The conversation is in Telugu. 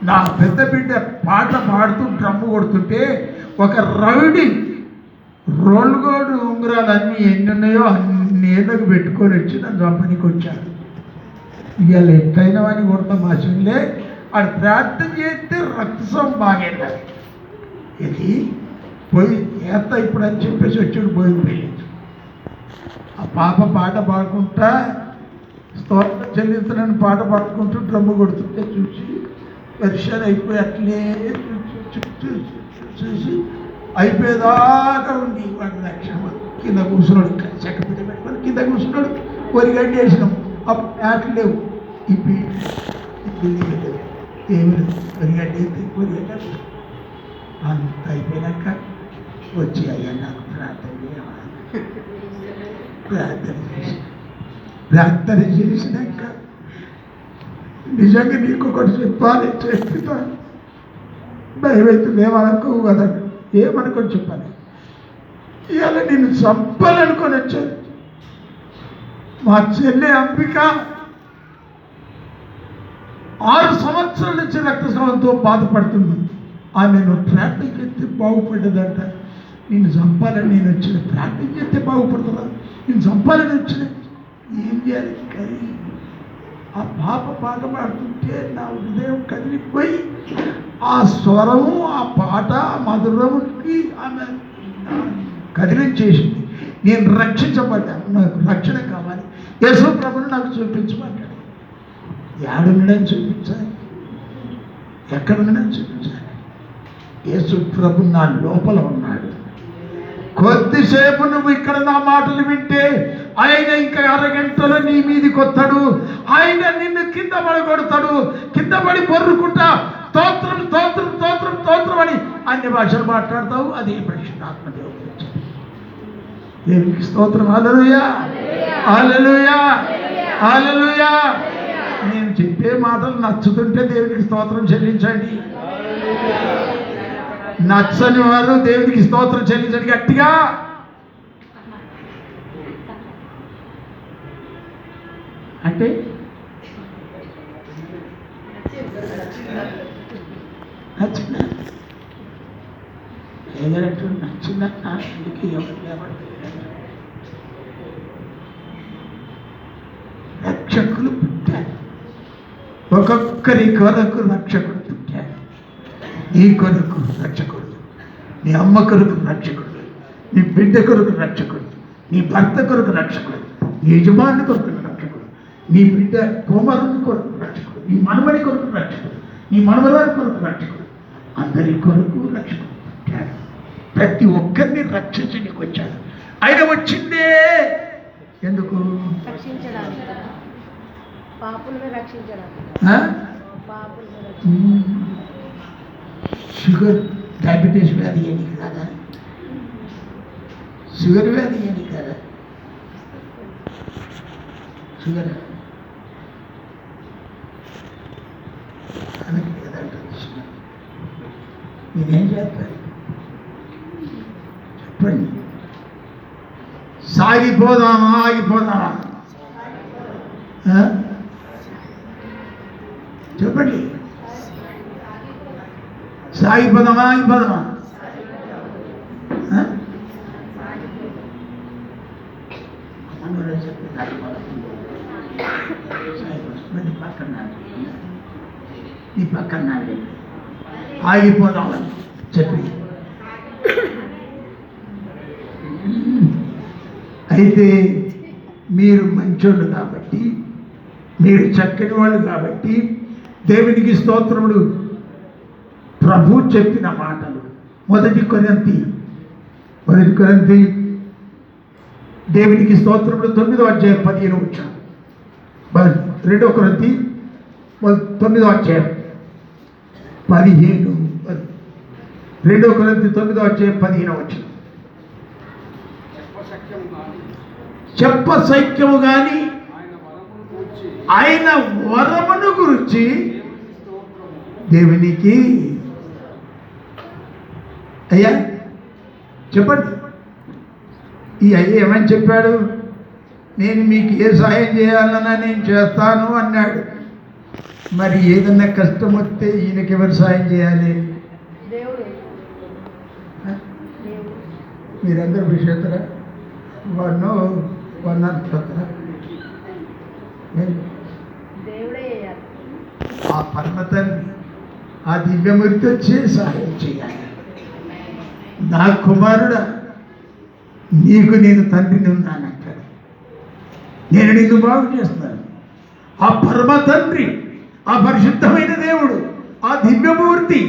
నా పెద్ద బిడ్డ పాట పాడుతూ డ్రమ్ము కొడుతుంటే ఒక రౌడీ రోల్గోడు ఉంగరాలన్నీ ఎన్ని ఉన్నాయో అన్ని ఏళ్ళకు పెట్టుకొని వచ్చి నన్ను చంపనికి వచ్చాడు. ఇవాళ ఎట్లయినా అని కొడతాం మా చెల్లె ఆడు ప్రార్థన చేస్తే రక్తసం బాగేళ్ళాలి. ఇది పోయి ఏత ఇప్పుడు అని చెప్పేసి వచ్చాడు పోయి పెళ్ళి. ఆ పాప పాట పాడుకుంటా స్తోత్రం చెల్లించనని పాట పాడుకుంటూ డ్రమ్ము కొడుతుంటే చూసి పరిశాన్ అయిపోయి అట్లే చూసి అయిపోయేదాకా ఉంది. వాడి లక్ష్యం కింద కూర్చున్నాడు, చెక్క పిల్ల పెట్టుకొని కింద కూర్చున్నాడు. పొరిగడ్డి వేసినాం, అప్పుడు ప్యాట్లు లేవు, ఇప్పి ఏమి పొరిగడ్డి పొరిగడ్డి అంత అయిపోయినాక వచ్చి అయ్యా నాకు ప్రార్థన చేయమని ప్రార్థన చేసినాక నిజంగా నీకు ఒకటి చెప్పాలి, చెప్తా భయమవుతుంది, ఏమనుకోవు కదా, ఏమనుకొని చెప్పాలి. ఇవాళ నేను చంపాలనుకొని వచ్చాను. మా చెల్లె అంబిక 6 సంవత్సరాల నుంచి రక్తస్రావంతో బాధపడుతుంది. ఆమెను ప్రార్థన చేస్తే బాగుపడ్డదంట. నేను చంపాలని నేను వచ్చిన, ప్రార్థన చేస్తే బాగుపడుతుందా, నేను చంపాలని వచ్చిన, ఏం చేయాలి? కానీ ఆ పాప పాట పాడుతుంటే నా హృదయం కదిలిపోయి ఆ స్వరము, ఆ పాట, ఆ మధురముకి ఆమె కదిలించేసింది. నేను రక్షించబడ్డాను, నాకు రక్షణ కావాలి, యేసు ప్రభువుని నాకు చూపించబడ్డాడు. ఏడున్నాడని చూపించాలి, ఎక్కడున్నాడని చూపించాలి. యేసు ప్రభు నా లోపల ఉన్నాడు. కొద్దిసేపు నువ్వు ఇక్కడ నా మాటలు వింటే ఆయన ఇంకా అరగంటలో నీ మీదికి వస్తాడు. ఆయన నిన్ను కింద పడగొడతాడు. కింద పడి బొర్రుకుంటా స్తోత్రం స్తోత్రం స్తోత్రం స్తోత్రం అని అన్ని భాషలు మాట్లాడతావు. అది పరిశుద్ధాత్మ దేవుడు. దేవునికి స్తోత్రం. హల్లెలూయా హల్లెలూయా హల్లెలూయా. నేను చెప్పే మాటలు నచ్చుతుంటే దేవునికి స్తోత్రం చెల్లించండి. నచ్చని వారు దేవునికి స్తోత్రం చెల్లించండి గట్టిగా. అంటే నచ్చిందా? ఏదంటూ నచ్చిందన్నా అందుకే ఎవరు రక్షకులు పుట్టారు. ఒక్కొక్కరి కొరకు రక్షకుడు పుట్టారు. నీ కొరకు రక్షకుడు, నీ అమ్మ కొరకు రక్షకుడు, నీ బిడ్డ కొరకు రక్షకుడు, నీ భర్త కొరకు రక్షకుడు, నీ యజమాని కొరకు రక్షకుడు, నీ బిడ్డ కుమారుని కొరకు రక్షకుడు, నీ మనవడి కొరకు రక్షకుడు, నీ మనవరాని కొరకు రక్షకుడు, అందరి కొరకు రక్షకుడు పుట్టాడు. ప్రతి ఒక్కరిని రక్షించడానికి వచ్చాడు. ఆయన వచ్చిందే ఎందుకు? షుగర్ డయాబెటీస్ వ్యాధి అని కదా, షుగర్ వ్యాధి అని కదా, షుగర్ అని కదంటే నేనేం చేస్తాను చెప్పండి. సాగిపోదామా ఆగిపోదామా చెప్పండి. సాగిపోదామా ఆగిపోదామా? ఈ పక్కన ఆగిపోదామని చెప్పి అయితే మీరు మంచోళ్ళు కాబట్టి, మీరు చక్కని వాళ్ళు కాబట్టి దేవునికి స్తోత్రములు. ప్రభు చెప్పిన మాటలు మొదటి కొరింథీ దేవునికి స్తోత్రములు 9వ అధ్యాయం 15వ వచనం. 2 కొరింథీ 9వ అధ్యాయం 15. 2 కొరింథీ 9వ అధ్యాయం 15వ వచనం. చెప్ప సైక్యము గాని ఆయన వరమును గురించి దేవునికి అయ్యా చెప్పండి. ఈ అయ్య ఏమని చెప్పాడు? నేను మీకు ఏ సహాయం చేయాలన్నా నేను చేస్తాను అన్నాడు. మరి ఏదన్నా కష్టం వస్తే ఈయనకి ఎవరు సాయం చేయాలి? మీరందరూ విషేతరా వన్ ఆ పరమతాన్ని ఆ దివ్యమూర్తి వచ్చి సహాయం చేయాలి. నా కుమారుడా, నీకు నేను తండ్రిని ఉన్నానంటాడు. నేను నిన్ను బాగు చేస్తున్నాను. ఆ పరమ తండ్రి, ఆ పరిశుద్ధమైన దేవుడు, ఆ దివ్యమూర్తి